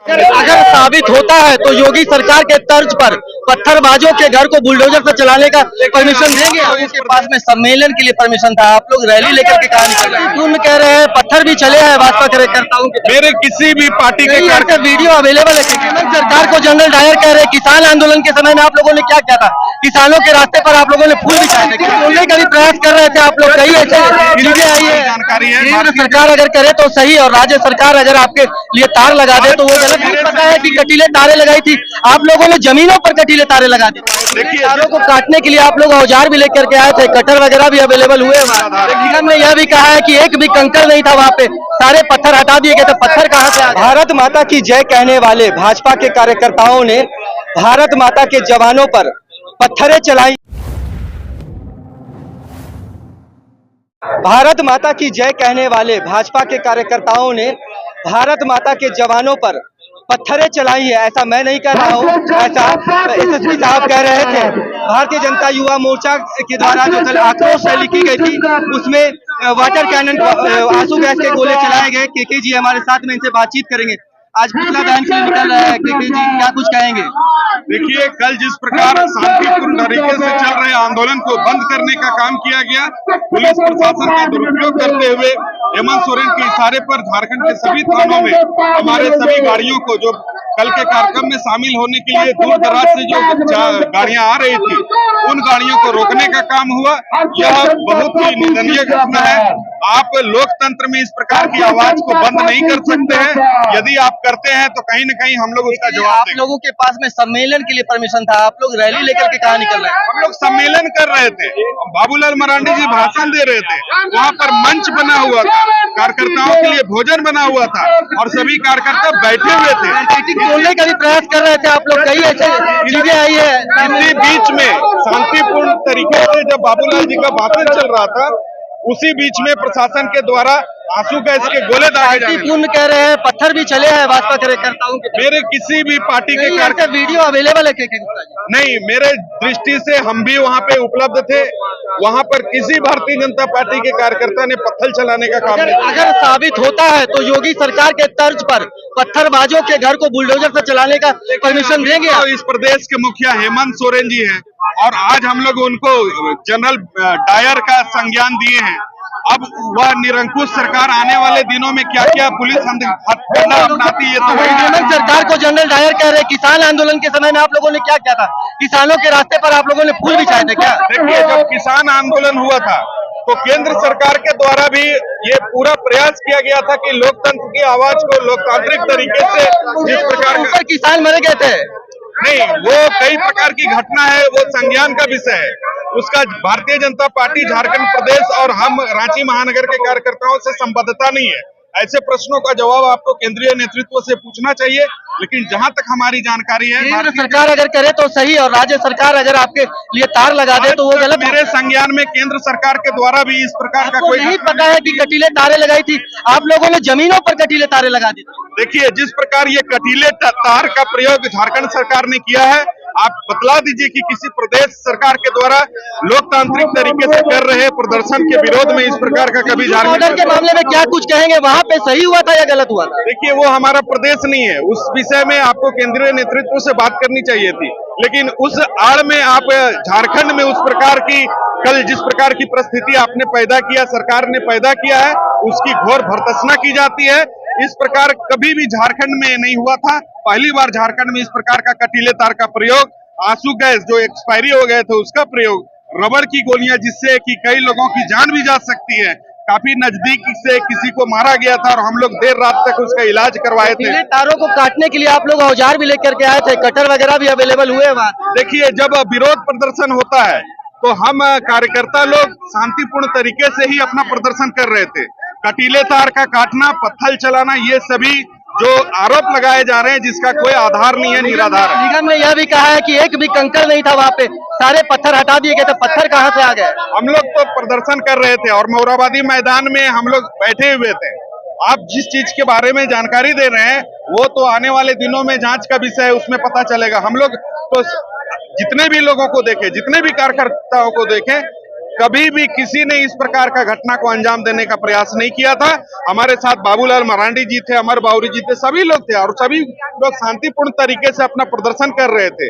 अगर साबित होता है तो योगी सरकार के तर्ज पर पत्थरबाजों के घर को बुलडोजर से चलाने का परमिशन देंगे। लोगों के पास में सम्मेलन के लिए परमिशन था, आप लोग रैली लेकर के कहा निकल रहे हैं? कह रहे हैं पत्थर भी चले हैं भाजपा कार्यकर्ताओं के। मेरे किसी भी पार्टी के ऐसे वीडियो अवेलेबल है। हेमंत सरकार को जनरल डायर कह रहे हैं किसान आंदोलन के समय में आप लोगों ने क्या किया था? किसानों के रास्ते पर आप लोगों ने फूल बिछाए थे, बोलने का भी प्रयास कर रहे थे आप लोग। कई ऐसे चीजें आई है, जानकारी है। केंद्र सरकार अगर करे तो सही और राज्य सरकार अगर आपके लिए तार लगा दे तो वो गलत। नहीं पता है कि कटीले तारे लगाई थी आप लोगों ने, जमीनों पर कटीले तारे लगा दी। देखिए तारों को काटने के लिए आप लोग औजार भी लेकर के आए थे, कटर वगैरह भी अवेलेबल हुए। निगम ने यह भी कहा है कि एक भी कंकड़ नहीं था वहाँ पे, सारे पत्थर हटा दिए गए थे। पत्थर कहाँ से आ गए? भारत माता की जय कहने वाले भाजपा के कार्यकर्ताओं ने भारत माता के जवानों पर पत्थरें चलाई। भारत माता की जय कहने वाले भाजपा के कार्यकर्ताओं ने भारत माता के जवानों पर पत्थरें चलाई है। ऐसा मैं नहीं कह रहा हूँ, ऐसा एसएसपी साहब कह रहे थे। भारतीय जनता युवा मोर्चा के द्वारा जो कल आक्रोश रैली की गई थी उसमें वाटर कैनन, आंसू गैस के गोले चलाए गए। केके जी हमारे साथ में, इनसे बातचीत करेंगे। आज पुतला दहन के लिए निकल रहा है, केके जी क्या कुछ कहेंगे? देखिए, कल जिस प्रकार शांतिपूर्ण तरीके से चल रहे आंदोलन को बंद करने का काम किया गया, पुलिस प्रशासन का दुरुपयोग करते हुए हेमंत सोरेन के इशारे पर झारखंड के सभी थानों में हमारे सभी गाड़ियों को, जो कल के कार्यक्रम में शामिल होने के लिए दूर दराज से जो गाड़ियां आ रही थी, उन गाड़ियों को रोकने का काम हुआ। यह बहुत ही निंदनीय घटना है। आप लोकतंत्र में इस प्रकार की आवाज को बंद नहीं कर सकते हैं। यदि आप करते हैं तो कहीं न कहीं हम लोग उसका जवाब देंगे। आप लोगों के पास में सम्मेलन के लिए परमिशन था, आप लोग रैली लेकर के कहा निकल रहे हैं? हम लोग सम्मेलन कर रहे थे, बाबूलाल मरांडी जी भाषण दे रहे थे, वहाँ पर मंच बना हुआ था, कार्यकर्ताओं के लिए भोजन बना हुआ था और सभी कार्यकर्ता बैठे हुए थे। बोलने का भी प्रयास कर रहे थे आप लोग। कई ऐसे चीजें आई है, इसी बीच में शांतिपूर्ण तरीके से जब बाबूलाल जी का भाषण चल रहा था, उसी बीच में प्रशासन के द्वारा आंसू गैस के गोले दागे जा रहे हैं। कह रहे हैं पत्थर भी चले हैं भाजपा कार्यकर्ताओं के। मेरे किसी भी पार्टी के ऐसे वीडियो अवेलेबल है नहीं, मेरे दृष्टि से हम भी वहाँ पे उपलब्ध थे। वहाँ पर किसी भारतीय जनता पार्टी के कार्यकर्ता ने पत्थर चलाने का काम नहीं। अगर साबित होता है तो योगी सरकार के तर्ज पर पत्थरबाजों के घर को बुलडोजर से चलाने का परमिशन देंगे? तो इस प्रदेश के मुखिया हेमंत सोरेन जी हैं और आज हम लोग उनको जनरल डायर का संज्ञान दिए हैं। अब वह निरंकुश सरकार आने वाले दिनों में क्या क्या पुलिस हथकंडा अपनाती है तो हेमंत सरकार को जनरल डायर कह रहे हैं किसान आंदोलन के समय में आप लोगों ने क्या किया था? किसानों के रास्ते पर आप लोगों ने फूल बिछाए थे क्या? देखिए, जब किसान आंदोलन हुआ था तो केंद्र सरकार के द्वारा भी ये पूरा प्रयास किया गया था कि लोकतंत्र की आवाज को लोकतांत्रिक तरीके से जिस प्रकार का किसान मर गए थे। नहीं, वो कई प्रकार की घटना है, वो संज्ञान का विषय है। उसका भारतीय जनता पार्टी झारखंड प्रदेश और हम रांची महानगर के कार्यकर्ताओं से संबद्धता नहीं है। ऐसे प्रश्नों का जवाब आपको केंद्रीय नेतृत्व से पूछना चाहिए। लेकिन जहां तक हमारी जानकारी है, केंद्र सरकार अगर करे तो सही और राज्य सरकार अगर आपके लिए तार लगा दे तो वो गलत। मेरे संज्ञान में केंद्र सरकार के द्वारा भी इस प्रकार का कोई नहीं पता है कि कटीले तारे लगाई थी आप लोगों ने, जमीनों पर कटीले तारे लगा दी। देखिए, जिस प्रकार ये कटीले तार का प्रयोग झारखंड सरकार ने किया है, आप बतला दीजिए कि किसी प्रदेश सरकार के द्वारा लोकतांत्रिक तरीके से कर रहे प्रदर्शन के विरोध में इस प्रकार का कभी झारखंड के मामले में क्या कुछ कहेंगे? वहाँ पे सही हुआ था या गलत हुआ था? देखिए, वो हमारा प्रदेश नहीं है, उस विषय में आपको केंद्रीय नेतृत्व से बात करनी चाहिए थी। लेकिन उस आड़ में आप झारखंड में उस प्रकार की, कल जिस प्रकार की परिस्थिति आपने पैदा किया, सरकार ने पैदा किया है, उसकी घोर भर्त्सना की जाती है। इस प्रकार कभी भी झारखंड में नहीं हुआ था। पहली बार झारखंड में इस प्रकार का कटीले तार का प्रयोग, आंसू गैस जो एक्सपायरी हो गए थे उसका प्रयोग, रबड़ की गोलियां जिससे कि कई लोगों की जान भी जा सकती है, काफी नजदीक से किसी को मारा गया था और हम लोग देर रात तक उसका इलाज करवाए थे। तारों को काटने के लिए आप लोग औजार भी लेकर के आए थे, कटर वगैरह भी अवेलेबल हुए वहाँ। देखिए, जब विरोध प्रदर्शन होता है तो हम कार्यकर्ता लोग शांतिपूर्ण तरीके से ही अपना प्रदर्शन कर रहे थे। कटीले तार का काटना, पत्थर चलाना, ये सभी जो आरोप लगाए जा रहे हैं जिसका कोई आधार नहीं है, निराधार है। निगम ने यह भी कहा है कि एक भी कंकड़ नहीं था वहाँ पे, सारे पत्थर हटा दिए गए थे। पत्थर कहाँ से आ गए? हम लोग तो प्रदर्शन कर रहे थे और मोराबादी मैदान में हम लोग बैठे हुए थे। आप जिस चीज के बारे में जानकारी दे रहे हैं वो तो आने वाले दिनों में जांच का विषय है, उसमें पता चलेगा। हम लोग तो जितने भी लोगों को देखे, जितने भी कार्यकर्ताओं को देखे, कभी भी किसी ने इस प्रकार का घटना को अंजाम देने का प्रयास नहीं किया था। हमारे साथ बाबूलाल मरांडी जी थे, अमर बाउरी जी थे, सभी लोग थे और सभी लोग शांतिपूर्ण तरीके से अपना प्रदर्शन कर रहे थे।